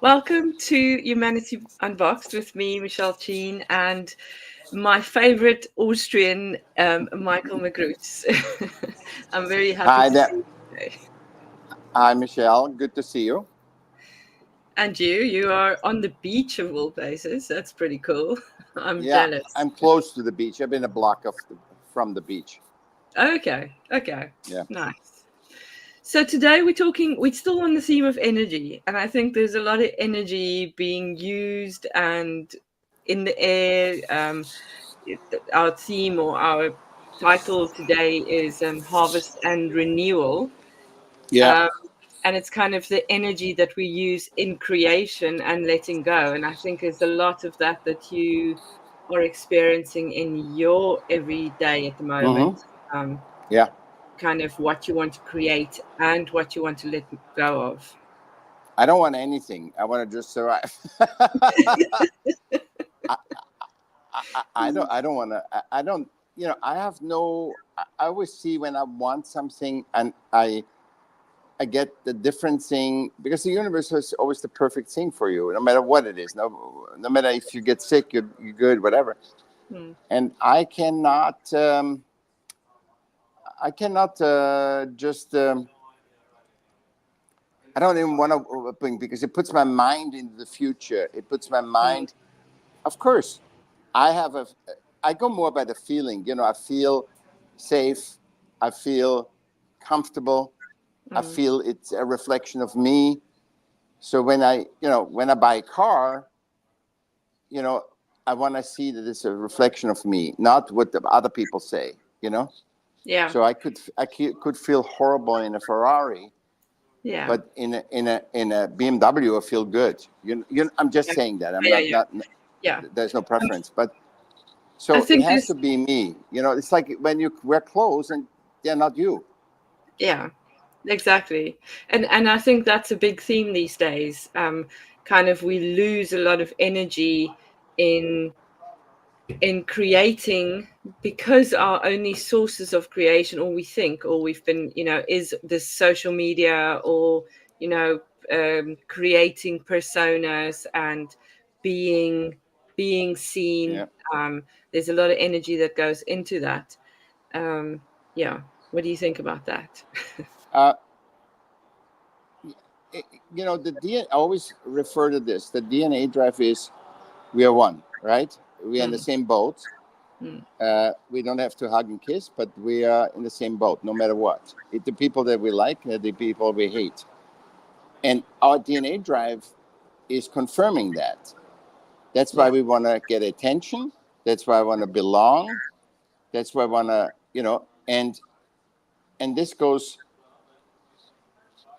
Welcome to Humanity Unboxed with me, Michaell, and my favorite Austrian, Michaell Magruts. I'm very happy Hi to see there. you today. Hi, Michelle. Good to see you. And you are on the beach of all places. That's pretty cool. I'm Yeah, jealous. I'm close to the beach. I've been a block from the beach. Okay, Yeah. nice. So today we're still on the theme of energy, and I think there's a lot of energy being used and in the air. Our theme or our title today is Harvest and Renewal. Yeah. Um, and it's kind of the energy that we use in creation and letting go. And I think there's a lot of that you are experiencing in your everyday at the moment. Mm-hmm. Um, Yeah. kind of what you want to create and what you want to let go of. I don't want anything. I want to just survive. I, I don't. I don't want to. I don't. I have no. I always see when I want something, and I get the different thing because the universe has always the perfect thing for you, no matter what it is. No matter if you get sick, you're good, whatever. Hmm. And I cannot. I cannot just. I don't even want to bring because it puts my mind into the future. It puts my Hmm. mind. Of course, I have a. I go more by the feeling. I feel safe. I feel comfortable. I Hmm. feel it's a reflection of me. So when I buy a car, you know, I want to see that it's a reflection of me, not what the other people say. You know. Yeah, So I could feel horrible in a Ferrari, yeah, but in a BMW, I feel good. I'm just yeah, saying that. I'm yeah, not yeah. not. Yeah. There's no Um, preference, but I so it think has there's to be me. It's like when you wear clothes and they're not you. yeah, exactly. And I think that's a big theme these days. Kind of we lose a lot of energy in creating because our only sources of creation, or we think, or we've been, is this social media or you know creating personas and being seen. Yeah. There's a lot of energy that goes into that. Um, yeah. What do you think about that? Uh, the DNA. I always refer to this. The DNA drive is we are one, right? We are in the Mm, same boat. mm, We don't have to hug and kiss, but we are in the same boat, no matter what. The people that we like, the people we hate, and our DNA drive is confirming that. That's why yeah. we want to get attention. That's why I want to belong. That's why I want to, and this goes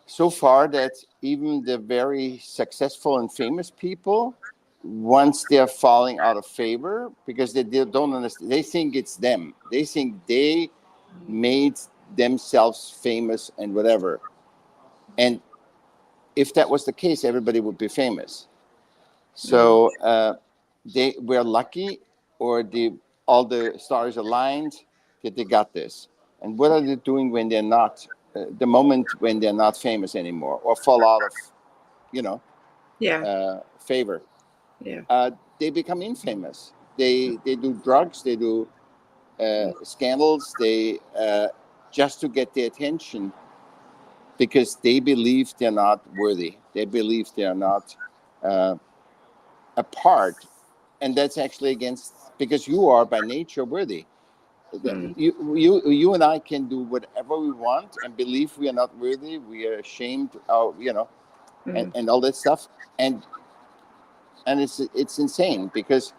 so far that even the very successful and famous people, once they're falling out of favor, because they don't understand, they think it's them. They think they made themselves famous and whatever. And if that was the case, everybody would be famous. Mm, So they were lucky, or all the stars aligned that they got this. And what are they doing when they're not? The moment when they're not famous anymore, or fall out of, you know, yeah. favor, Yeah. they become infamous. They do drugs. They do scandals. They just to get the attention because they believe they're not worthy. They believe they are not uh, a part, and that's actually against, because you are by nature worthy. Mm, You and I can do whatever we want and believe we are not worthy. We are ashamed, and, mm, and all that stuff, and it's insane because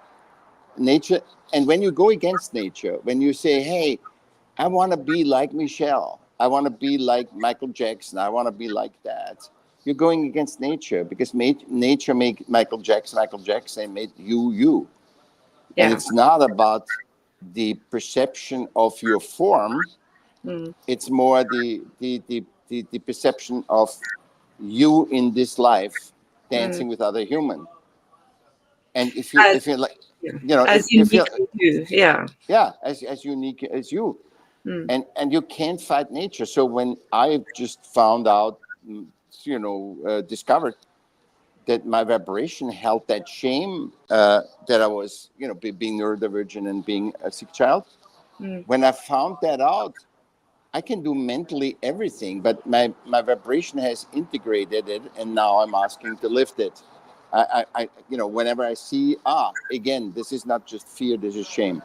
nature. And when you go against nature, when you say, "Hey, I want to be like Michelle. I want to be like Michael Jackson. I want to be like that." You're going against nature because nature made Michael Jackson. Michael Jackson made you. And yeah. it's not about the perception of your form. Mm, It's more the perception of you in this life mm. dancing with other human. And if you're like, Yeah. if, As if you're, uniquely you. Yeah. yeah, as unique as you, Mm, and you can't fight nature. So when I just found out, discovered that my vibration held that shame that I was, being neurodivergent and being a sick child. When I found that out, I can do mentally everything, but my vibration has integrated it, and now I'm asking to lift it. Whenever I see, again, this is not just fear, this is shame.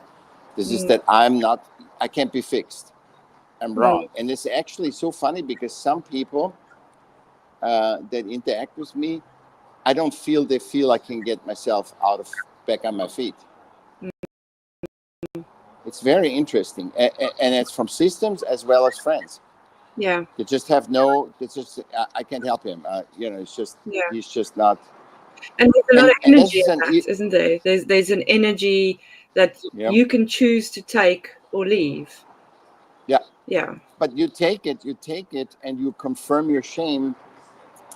This is that I can't be fixed. I'm wrong. And it's actually so funny because some people that interact with me, I don't feel they feel I can get myself back on my feet. It's very interesting. And it's from systems as well as friends. Yeah. They just I can't help him. It's just, he's just not. And there's a lot of energy in that, isn't there? There's an energy that you can choose to take or leave. Yeah. Yeah. But you take it, and you confirm your shame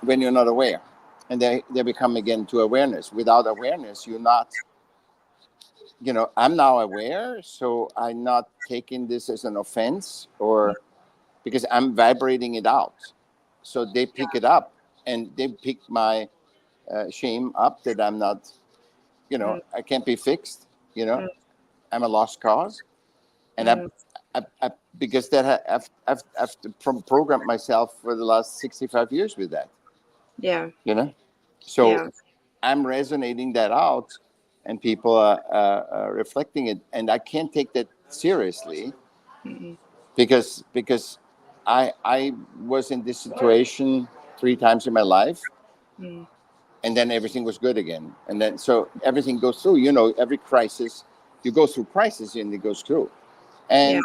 when you're not aware. And they become again to awareness. Without awareness, you're not, I'm now aware, so I'm not taking this as an offense or because I'm vibrating it out. So they pick it up and they pick my shame up that I'm not, I can't be fixed, I'm a lost cause. And I because that I've programmed myself for the last 65 years with that. Yeah. So I'm resonating that out, and people are reflecting it, and I can't take that seriously because I was in this situation 3 times in my life, and then everything was good again, and then so everything goes through. Every crisis, you go through crisis, and it goes through, and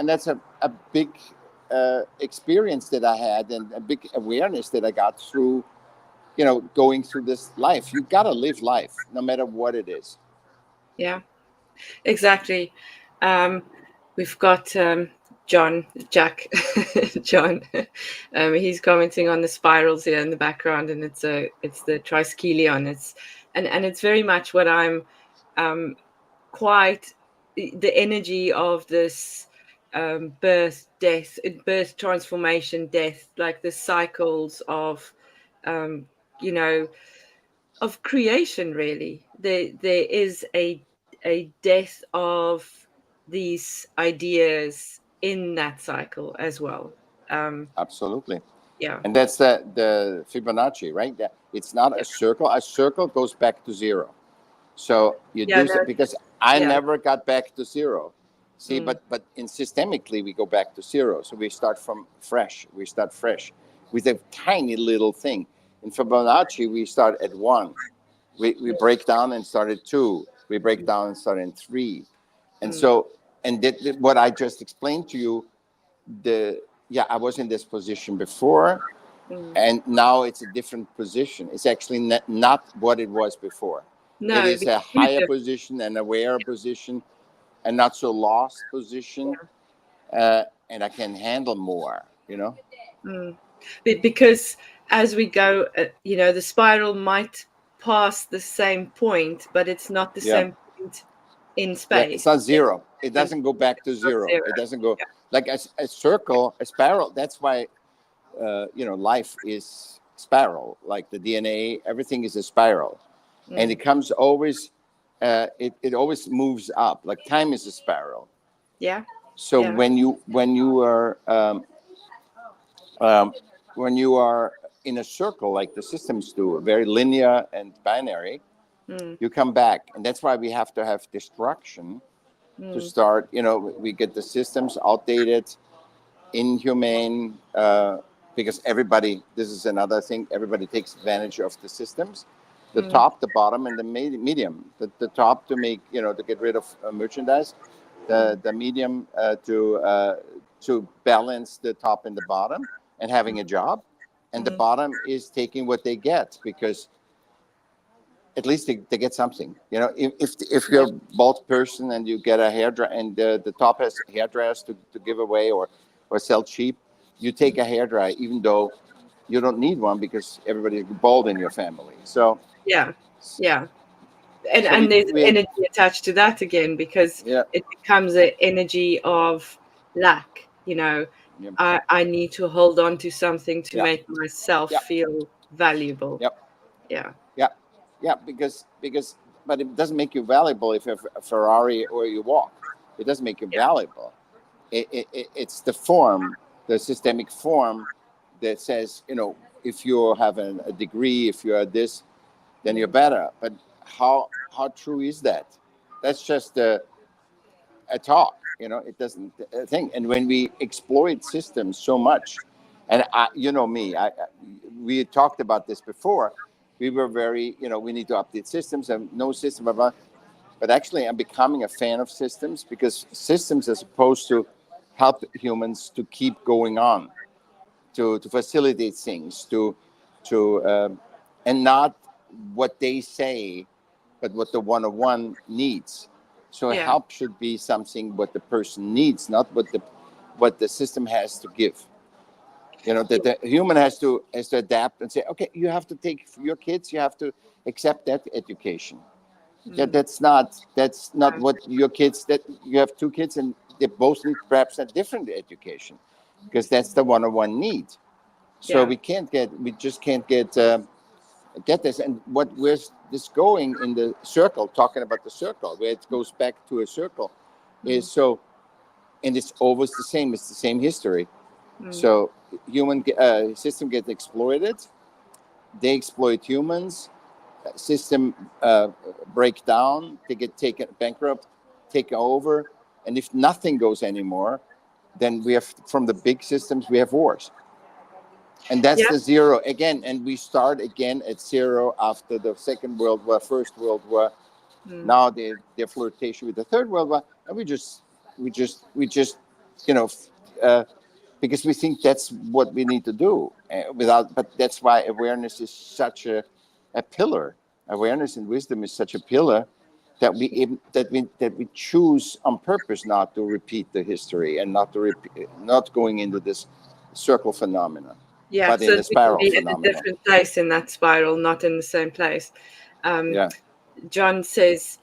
that's a big experience that I had, and a big awareness that I got through. Going through this life, you got to live life no matter what it is. Yeah, exactly. We've got John. He's commenting on the spirals here in the background, and it's the triskelion. It's very much what I'm quite the energy of this birth, death, birth, transformation, death, like the cycles of of creation. Really, there is a death of these ideas in that cycle as well. Absolutely. Yeah. And that's the Fibonacci, right? It's not a circle. A circle goes back to 0. So you do because I never got back to 0. See, but in systemically we go back to 0. So we start from fresh. We start fresh with a tiny little thing. In Fibonacci, we start at 1. We break down and start at 2. We break down and start in 3. And so, and what I just explained to you, I was in this position before, and now it's a different position. It's actually not what it was before. No, it is a higher position, an aware position, a not so lost position, and I can handle more. Because as we go, the spiral might pass the same point, but it's not the same point in space. It's not 0. It doesn't go back to 0. It doesn't go like a circle, a spiral. That's why life is spiral. Like the DNA, everything is a spiral, and it comes always. It always moves up. Like time is a spiral. Yeah. So when you are in a circle like the systems do, very linear and binary, you come back, and that's why we have to have destruction to start. We get the systems outdated, inhumane, because everybody. This is another thing. Everybody takes advantage of the systems, the top, the bottom, and the medium. The top to make to get rid of merchandise, the medium to balance the top and the bottom and having a job, and the bottom is taking what they get because at least they get something. If you're a bald person and you get a hairdryer and the top has hairdryers to give away or sell cheap, you take a hairdryer even though you don't need one because everybody's bald in your family. So and there's energy attached to that again because it becomes an energy of lack. I need to hold on to something to make myself feel valuable. Yeah. Yeah, yeah, because but it doesn't make you valuable if you have a Ferrari or you walk. It doesn't make you Yeah. valuable. It's the form, the systemic form that says, if you have a degree, if you are this, then you're better. But how true is that? That's just a talk. It doesn't think. And when we exploit systems so much, and me, we talked about this before. We were very, we need to update systems and no system, blah, blah. But actually, I'm becoming a fan of systems because systems are supposed to help humans to keep going on, to facilitate things, and not what they say, but what the one-on-one needs. So Yeah. help should be something what the person needs, not what the system has to give. That the human has to adapt and say, okay, you have to take your kids, you have to accept that education. Yeah, that's not what your kids, that you have two kids and they both need perhaps a different education because that's the one-on-one need. So Yeah. we just can't get this. And what we're this going in the circle, talking about the circle, where it goes back to a circle, is so, and it's always the same. It's the same history. So human system gets exploited. They exploit humans. System break down. They get taken bankrupt, take over, and if nothing goes anymore, then we have from the big systems we have wars. And that's Yeah. the zero again. And we start again at zero after the Second World War, First World War. Now the flirtation with the Third World War, and we just, you know, uh, because we think that's what we need to do. But that's why awareness is such a pillar. Awareness and wisdom is such a pillar that we choose on purpose not to repeat the history and not going into this circle phenomena, Yeah. but in So the that we can spiral be at a phenomenon. different place in that spiral, not in the same place. Um, Yeah. John says,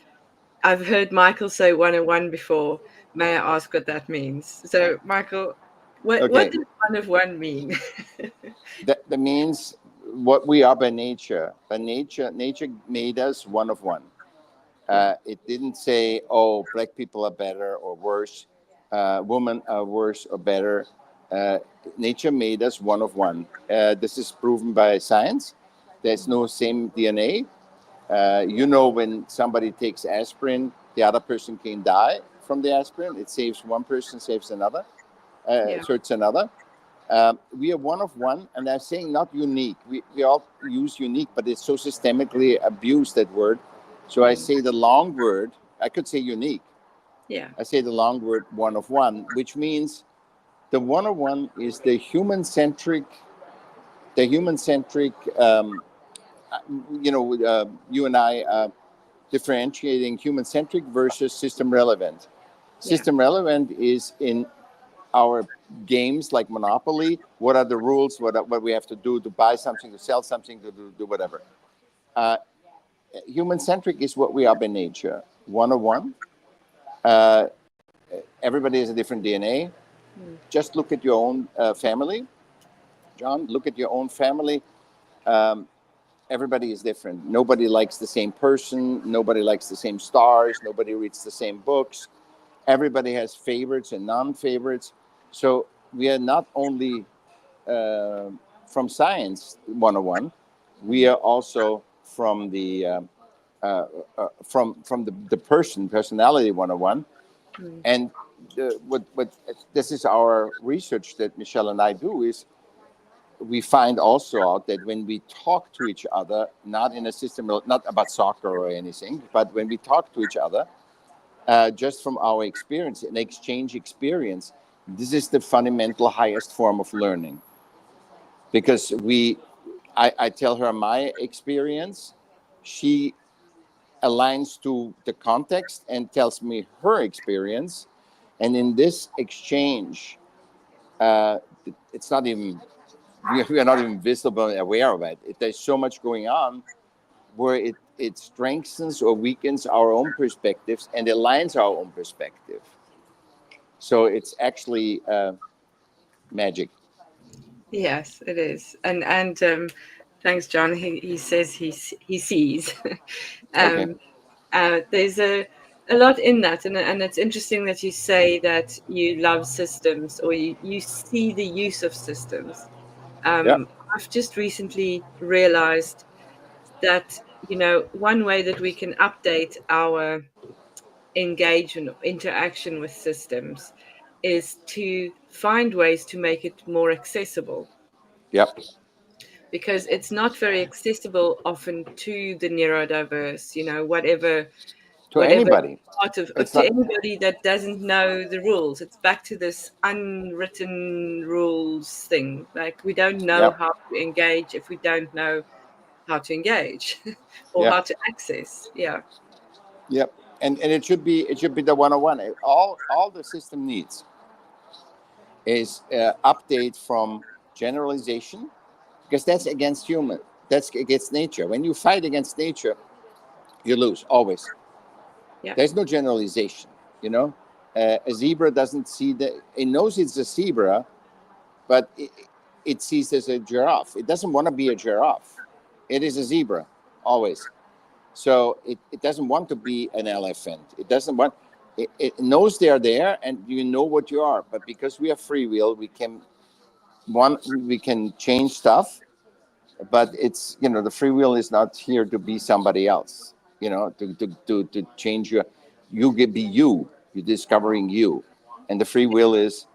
I've heard Michael say 101 before. May I ask what that means? So, Michael, what Okay. does 101 mean? That means what we are by nature. By nature made us one of one. Yeah. It didn't say, oh, black people are better or worse, women are worse or better. Uh, Nature made us one of one. This is proven by science. There's no same DNA. When somebody takes aspirin, the other person can die from the aspirin. It saves one person, saves another, Yeah. hurts another. We are one of one, and I'm saying not unique. We all use unique, but it's so systemically abused, that word. So I say the long word, I could say unique. Yeah. I say the long word one of one, which means the one of one is you and I differentiating human centric versus system relevant. Yeah. System relevant is in our games like Monopoly. What are the rules? What we have to do to buy something, to sell something, to do whatever. Uh, Human centric is what we are by nature. 101. Uh, Everybody has a different DNA. Just look at your own family. John, look at your own family. Um, Everybody is different. Nobody likes the same person. Nobody likes the same stars. Nobody reads the same books. Everybody has favorites and non-favorites. So we are not only from science 101, we are also from the personality 101. And what this is our research that Michaell and I do is we find also out that when we talk to each other, not in a system, not about soccer or anything, but when we talk to each other, just from our experience and exchange experience, this is the fundamental highest form of learning. Because I tell her my experience, she aligns to the context and tells me her experience, and in this exchange, uh, it's not even we are not even visible and aware of it. There's so much going on where it strengthens or weakens our own perspectives and aligns our own perspective. So it's actually magic. Yes, it is. And Thanks, John. He says he sees. Okay. um, there's a lot in that, and it's interesting that you say that you love systems, or you see the use of systems. Yeah. I've just recently realized that, one way that we can update our engagement, interaction with systems, is to find ways to make it more accessible, Yep. because it's not very accessible often to the neurodiverse, To whatever anybody. part of, It's to not. anybody that doesn't know the rules. It's back to this unwritten rules thing. Like, we don't know Yep. how to engage if we don't know how to engage or Yep. how to access. Yeah. Yep. And it should be the 101. All the system needs is update from generalization, because that's against human. That's against nature. When you fight against nature, you lose always. Yeah. There's no generalization. You know, a zebra doesn't see the. It knows it's a zebra, but it sees as a giraffe. It doesn't want to be a giraffe. It is a zebra always. So it doesn't want to be an elephant. It doesn't want. It knows they're there, and you know what you are. But because we have free will, we can change stuff. But it's, the free will is not here to be somebody else. To change you can be you. You're discovering you, and the free will is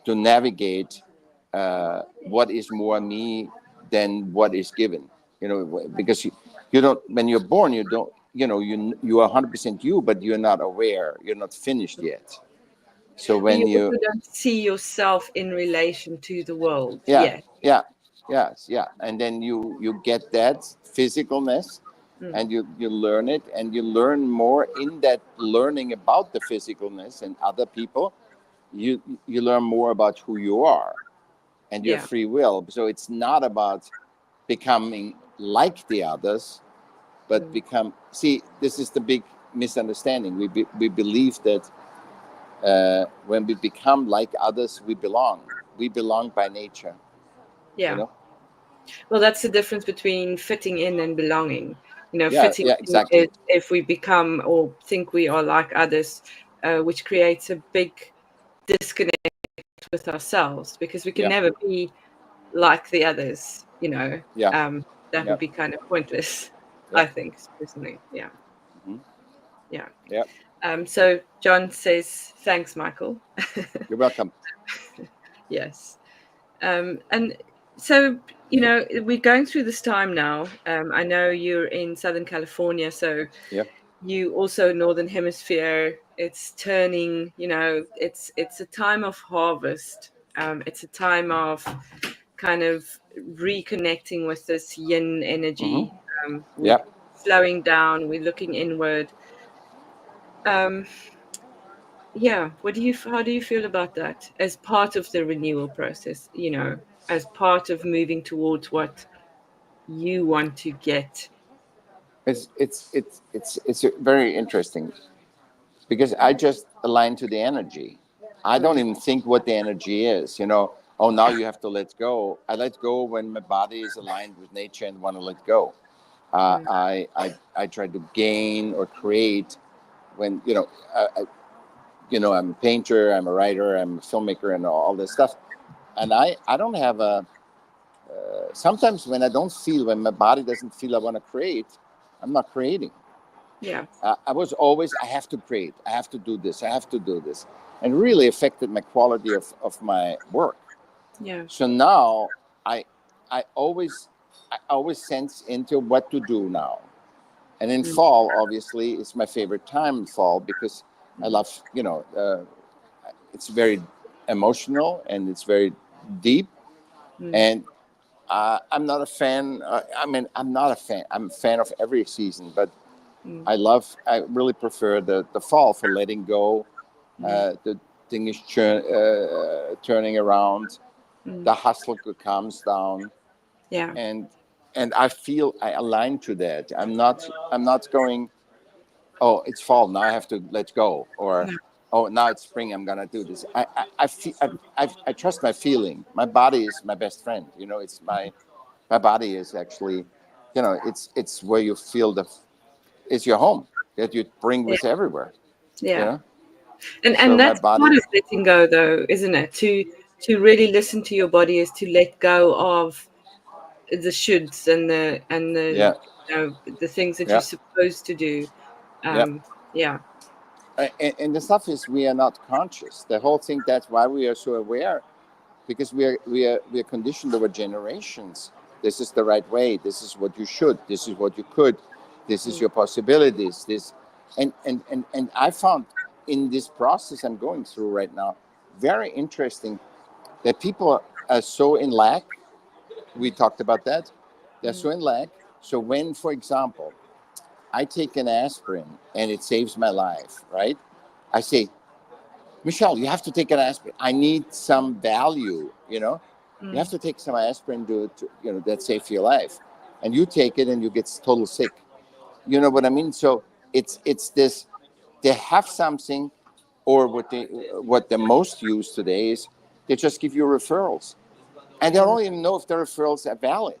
to navigate what is more me than what is given. Because you don't, when you're born, you don't, you are 100% you, but you're not aware, you're not finished yet. So But when you you also don't see yourself in relation to the world yeah, yet. yeah, yes, yeah, and then you get that physicalness, Mm. and you learn it, and you learn more in that learning about the physicalness and other people. You learn more about who you are and your Yeah. free will. So it's not about becoming like the others, but Mm. become. See, this is the big misunderstanding. We believe that when we become like others, we belong. We belong by nature. You Yeah. know. Well, that's the difference between fitting in and belonging. Yeah. Fitting Yeah. in is Exactly. if we become or think we are like others, which creates a big disconnect with ourselves, because we can Yeah. never be like the others. Yeah. That Yeah. would be kind of pointless, Yeah. I think, personally. Yeah. Hmm. Yeah. Yeah. So John says, thanks, Michael. You're welcome. Yes. And so, we're going through this time now. I know you're in Southern California, so Yeah. you also Northern Hemisphere. It's turning, it's a time of harvest. It's a time of kind of reconnecting with this yin Hmm. energy. We're Yeah. slowing down, we're looking inward. Um, yeah, how do you feel about that as part of the renewal process, as part of moving towards what you want to get? It's very interesting, because I just align to the energy. I don't Mm, even think what the energy is. Oh, now you have to let go. I let go when my body is aligned with nature and want to let go. mm, I try to gain or create when I'm a painter, I'm a writer, I'm a filmmaker, and all this stuff. And I don't have a. Sometimes when my body doesn't feel I want to create, I'm not creating. yeah, I was always, I have to create, I have to do this, I have to do this, and really affected my quality of my work. yeah, So now I I always I always sense into what to do now. And in mm, fall, obviously, it's my favorite time in fall, because I mm, love, it's very emotional and it's very deep. mm, And I'm not a fan. I'm not a fan. I'm a fan of every season, but mm, I really prefer the fall for letting go. mm, The thing is turning around. mm, The hustle calms down, yeah, and I feel I align to that. I'm not going. Oh, it's fall now. I have to let go, or yeah, oh, now it's spring. I'm gonna do this. I trust my feeling. My body is my best friend. It's my My body is actually, it's where you feel it's your home that you bring Yeah. with everywhere. You Yeah. know, And so my that's part body, of letting go, though, isn't it? To really listen to your body is to let go of the shoulds and the yeah, the things that you're yeah, supposed to do. yeah. Um, yeah. And the stuff is we are not conscious. The whole thing, that's why we are so aware, because we are conditioned over generations. This is the right way. This is what you should. This is what you could. This is Mm, your possibilities. This, and I found in this process I'm going through right now, very interesting that people are so in lack. We talked about that. They're mm, so in lack. So when, for example, I take an aspirin and it saves my life, right? I say, Michaell, you have to take an aspirin. I need some value, you know. You have mm, to take some aspirin that saves your life. And you take it and you get total sick. You know what I mean? So it's this, they have something, or what the most used today is they just give you referrals. And they mm, don't even know if the referrals are valid.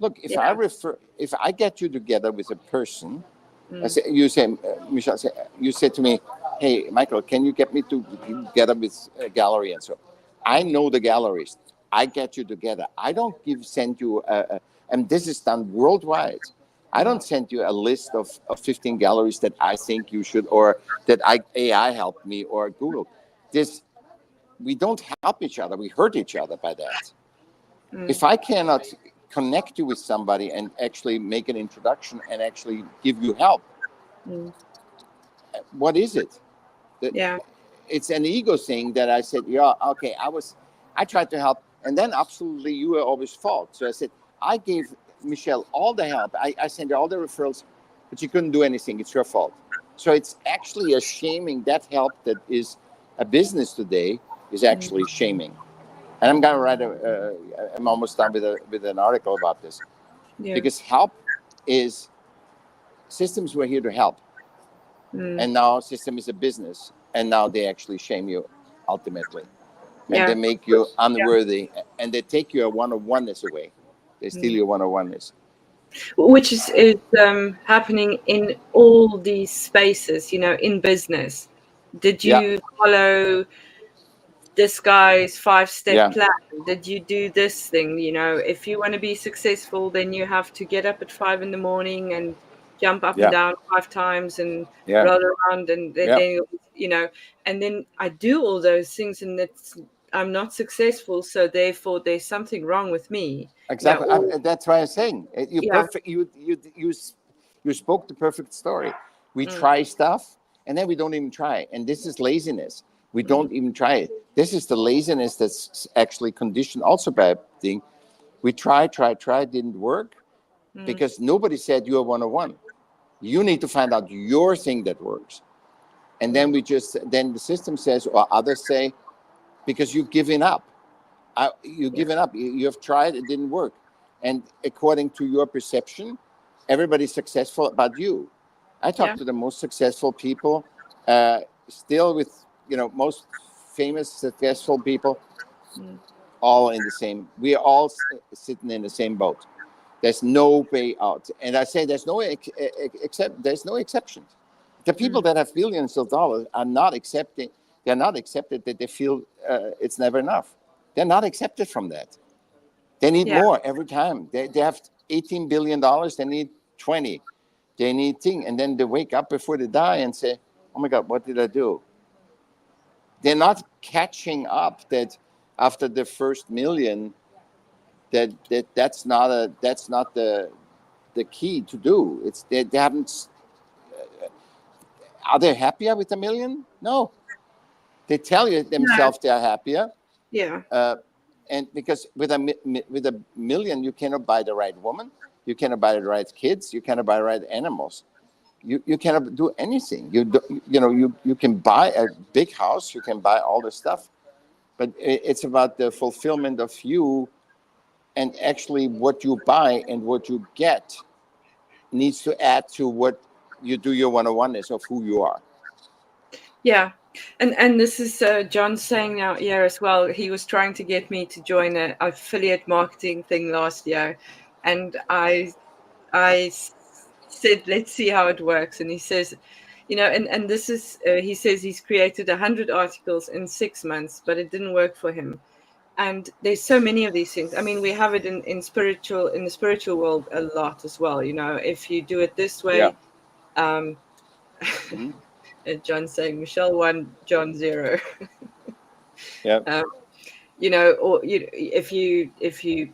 Look, yeah. if I get you together with a person, Mm, you say, Michelle, you said to me, "Hey, Michaell, can you get me to together with a gallery?" And so, I know the galleries. I get you together. I don't send you, and this is done worldwide. I mm, don't send you a list of 15 galleries that I think you should, or that AI helped me, or Google. This, we don't help each other. We hurt each other by that. mm, If I cannot connect you with somebody and actually make an introduction and actually give you help, mm, what is it? That yeah. it's an ego thing that I said, yeah, okay, I tried to help, and then absolutely you were always fault. So I said, I gave Michelle all the help. I sent her all the referrals, but she couldn't do anything. It's your fault. So it's actually a shaming. That help that is a business today is Mm, actually shaming. And I'm gonna write I'm almost done with an article about this, yeah. because help is, systems were here to help, Mm, and now system is a business, and now they actually shame you ultimately, and they yeah. make you Yeah. unworthy, and they take your one-on-oneness away. They steal Mm. your one-on-oneness. Which is happening in all these spaces, in business. Did Yeah, you follow this guy's 5-step yeah, plan? Did you do this thing? If you want to be successful, then you have to get up at 5 in the morning and jump up and yeah, down 5 times and yeah, roll around, and then, yeah. and then I do all those things, and I'm not successful, so therefore there's something wrong with me. Exactly. Or That's why I'm saying you yeah, perfect. You spoke the perfect story. We mm, try stuff and then we don't even try, and this is laziness. We mm, don't even try it. This is the laziness that's actually conditioned also by a thing. We try, didn't work mm, because nobody said you're 101. You need to find out your thing that works, and then mm, then the system says, or others say, because you've given up. You've yeah, given up. You have tried, it didn't work. And according to your perception, everybody's successful about you. I talk yeah, to the most successful people, still with, most famous, successful people, mm, all in the same, we are all sitting in the same boat. There's no way out. And I say there's no exceptions. The people mm, that have billions of dollars are not accepting, they're not accepted that they feel it's never enough. They're not accepted from that. They need yeah, more every time. They have $18 billion, they need 20. They need thing. And then they wake up before they die and say, oh my God, what did I do? They're not catching up that after the first million, that's not the key to do. It's they haven't. Are they happier with a million? No, they tell you no, themselves they are happier, yeah, uh, and because with a million you cannot buy the right woman, you cannot buy the right kids, you cannot buy the right animals. You cannot do anything. You can buy a big house, you can buy all the stuff, but it's about the fulfillment of you, and actually what you buy and what you get needs to add to what you do, your one-on-oneness of who you are. yeah. And this is John saying now here as well. He was trying to get me to join a affiliate marketing thing last year, and I said, let's see how it works. And he says, and this is, he says he's created 100 articles in 6 months, but it didn't work for him. And there's so many of these things. I mean, we have it in the spiritual world a lot as well. If you do it this Yeah. way, um, Hmm. John saying Michelle 1, John 0. Yeah. um, or if you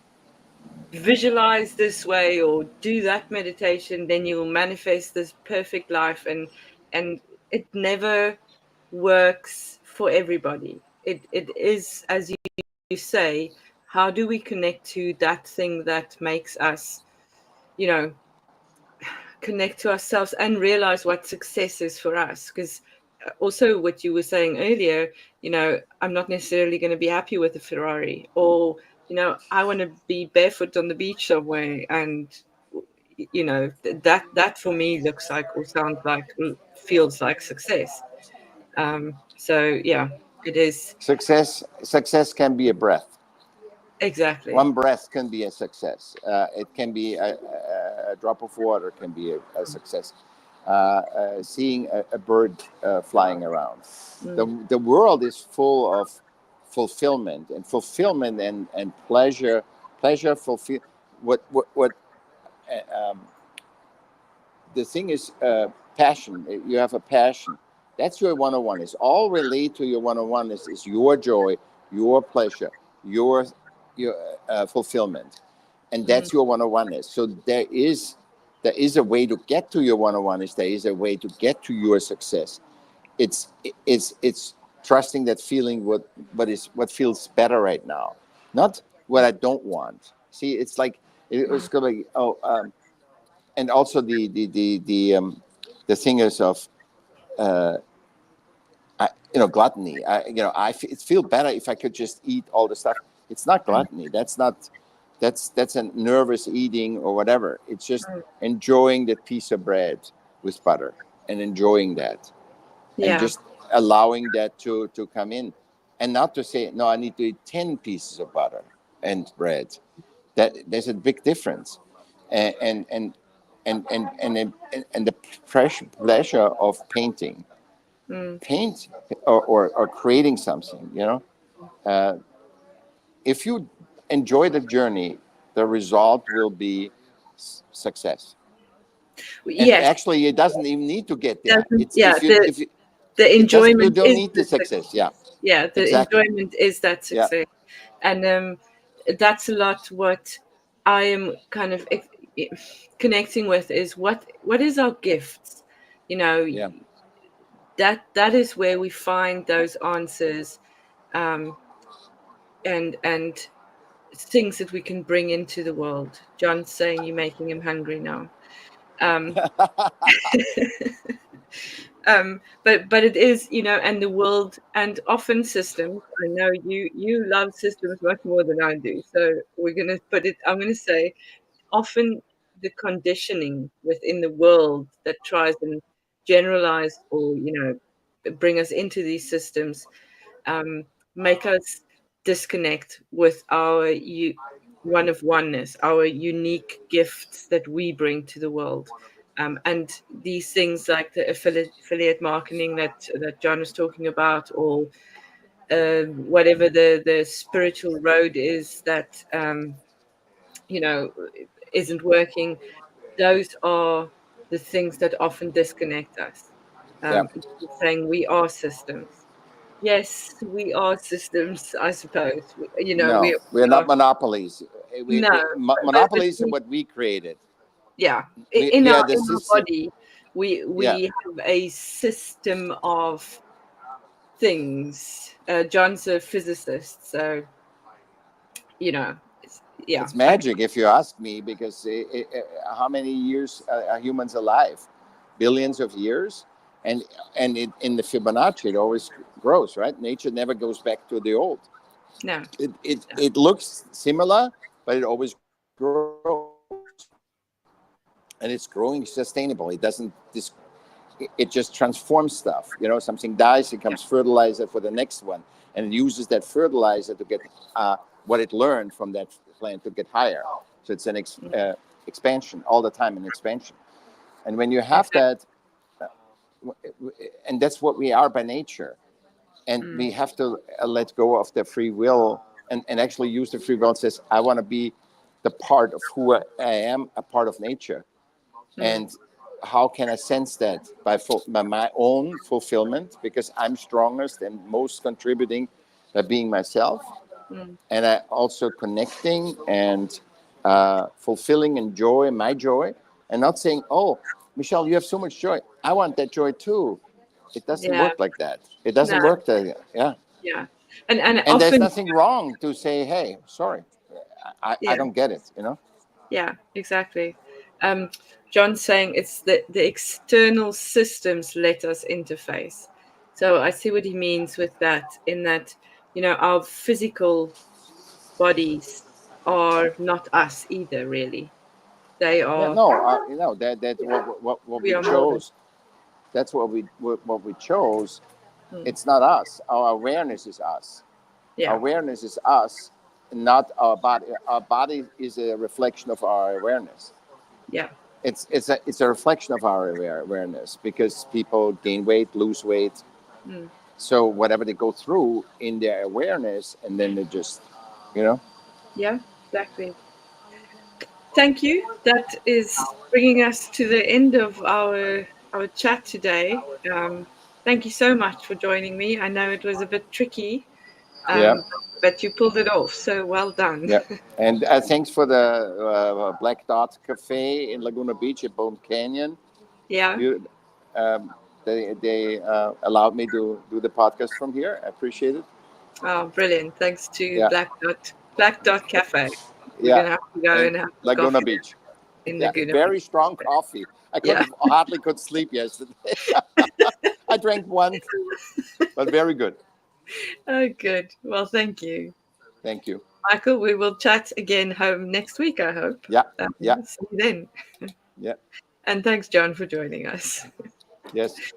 visualize this way or do that meditation, then you will manifest this perfect life. And it never works for everybody. It is, as you say, how do we connect to that thing that makes us, you know connect to ourselves and realize what success is for us? Because also what you were saying earlier, I'm not necessarily going to be happy with a Ferrari, or I want to be barefoot on the beach somewhere. And that for me looks like, or sounds like, feels like success. So yeah, it is. Success can be a breath. Exactly. One breath can be a success. It can be a drop of water can be a success. Seeing a bird flying around. The world is full of fulfillment and pleasure. Pleasure fulfill what the thing is, passion. You have a passion. That's your 101. It's all relate to your 101. Is your joy, your pleasure, your fulfillment, and Mm. that's your 101 is. So there is a way to get to your 101 is there is a way to get to your success. It's trusting that feeling what feels better right now, not what I don't want. See, it's like it was going to be, and also the thing is of gluttony. It feel better if I could just eat all the stuff. It's not gluttony. That's a nervous eating or whatever. It's just enjoying that piece of bread with butter and enjoying that, and Yeah. just allowing that to come in, and not to say no, I need to eat 10 pieces of butter and bread. That there's a big difference, and and the pleasure of Mm. paint or creating something. Uh, if you enjoy the journey, the result will be success. And Yes. actually, it doesn't even need to get there. Doesn't It's Yeah, if you the it doesn't you enjoyment don't is need the the success. Yeah, yeah, the exactly. enjoyment is that Yeah. success. And that's a lot what I am kind of connecting with, is what is our gifts. you know Yeah. that is where we find those answers, um and things that we can bring into the world. John's saying you're making him hungry now. um but it is, and the world, and often systems. I know you love systems much more than I do, so I'm gonna say often the conditioning within the world that tries and generalize, or bring us into these systems, um, make us disconnect with our one of oneness, our unique gifts that we bring to the world. And these things like the affiliate marketing that John was talking about, or whatever the spiritual road is that you know isn't working. Those are the things that often disconnect us. Yeah. Saying we are systems. Yes, we are systems, I suppose. No, We we're not are. monopolies. No, but Monopolies are what we created. yeah, We are the in our system. body, we Yeah. we have a system of things. John's a physicist, so yeah. It's magic, if you ask me, because how many years are humans alive? Billions of years, and in the Fibonacci, it always grows, right? Nature never goes back to the old. No, no. It looks similar, but it always grows, and it's growing sustainable. It doesn't it just transforms stuff. Something dies, it becomes fertilizer for the next one, and it uses that fertilizer to get what it learned from that plant to get higher. So it's an expansion all the time, an expansion. And when you have that, and that's what we are by nature, and we have to let go of the free will and actually use the free will and says, I want to be the part of who I am, a part of nature. And how can I sense that? By my own fulfillment, because I'm strongest and most contributing by being myself. And I also connecting and fulfilling and my joy, and not saying, oh, Michelle, you have so much joy, I want that joy too. It doesn't work like that. It doesn't work that. Yeah. And And there's often, nothing wrong to say, hey, sorry, I don't get it, Yeah, exactly. John's saying it's the external systems let us interface. So I see what he means with that, in that, our physical bodies are not us either, really. They Yeah, are, no, that's what we we are more than, chose. That's what we chose. mm, It's not us. Our awareness is us. Our yeah, awareness is us, not our body. Our body is a reflection of our awareness. yeah, It's a reflection of our awareness, because people gain weight, lose weight. mm, So whatever they go through in their awareness, and then they just, yeah, exactly. Thank you. That is bringing us to the end of our chat today. Thank you so much for joining me. I know it was a bit tricky, yeah, but you pulled it off. So well done. yeah. And thanks for the Black Dot Cafe in Laguna Beach at Bone Canyon. Yeah. You, they allowed me to do the podcast from here. I appreciate it. Oh, brilliant. Thanks to Yeah, Black Dot Cafe. We're yeah. gonna have to go And and have a Laguna coffee there Beach. in Yeah, Laguna very Beach. strong coffee. I Yeah. hardly could sleep yesterday. I drank one, but very good. Oh, good. Well, thank you, Thank you. Michael. We will chat again home next week, I hope. Yeah, yeah, See you then. yeah. And thanks, John, for joining us. Yes.